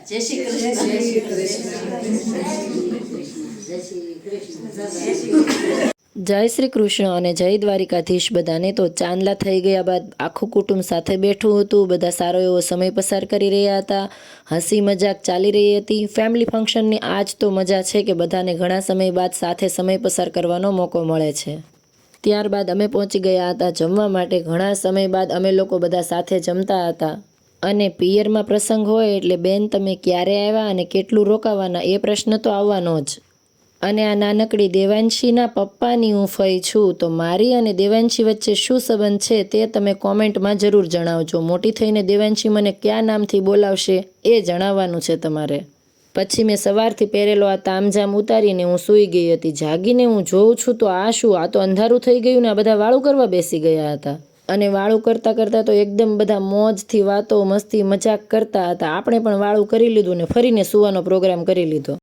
જય શ્રી કૃષ્ણ. જય શ્રી કૃષ્ણ. જય શ્રી કૃષ્ણ અને જય દ્વારિકાધીશ બધાને. તો ચાંદલા થઈ ગયા બાદ આખું કુટુંબ સાથે બેઠું હતું. બધા સારો એવો સમય પસાર કરી રહ્યા હતા. હસી મજાક ચાલી રહી હતી. ફેમિલી ફંક્શનની આજ તો મજા છે કે બધાને ઘણા સમય બાદ સાથે સમય પસાર કરવાનો મોકો મળે છે. ત્યારબાદ અમે પહોંચી ગયા હતા જમવા માટે. ઘણા સમય બાદ અમે લોકો બધા સાથે જમતા હતા. અને પિયરમાં પ્રસંગ હોય એટલે બેન તમે ક્યારે આવ્યા અને કેટલું રોકાવાના એ પ્રશ્ન તો આવવાનો જ. અને આ નાનકડી દેવાંશીના પપ્પાની હું ફઈ છું. તો મારી અને દેવાંશી વચ્ચે શું સંબંધ છે તે તમે કોમેન્ટમાં જરૂર જણાવજો. મોટી થઈને દેવાંશી મને કયા નામથી બોલાવશે એ જણાવવાનું છે તમારે. પછી મેં સવારથી પહેરેલો આ તામઝામ ઉતારીને હું સૂઈ ગઈ હતી. જાગીને હું જોઉં છું તો આ શું, આ તો અંધારું થઈ ગયું ને આ બધા વાળું કરવા બેસી ગયા હતા. અને વાળું કરતાં કરતાં તો એકદમ બધા મોજથી વાતો મસ્તી મજાક કરતા હતા. આપણે પણ વાળું કરી લીધું ને ફરીને સૂવાનો પ્રોગ્રામ કરી લીધો.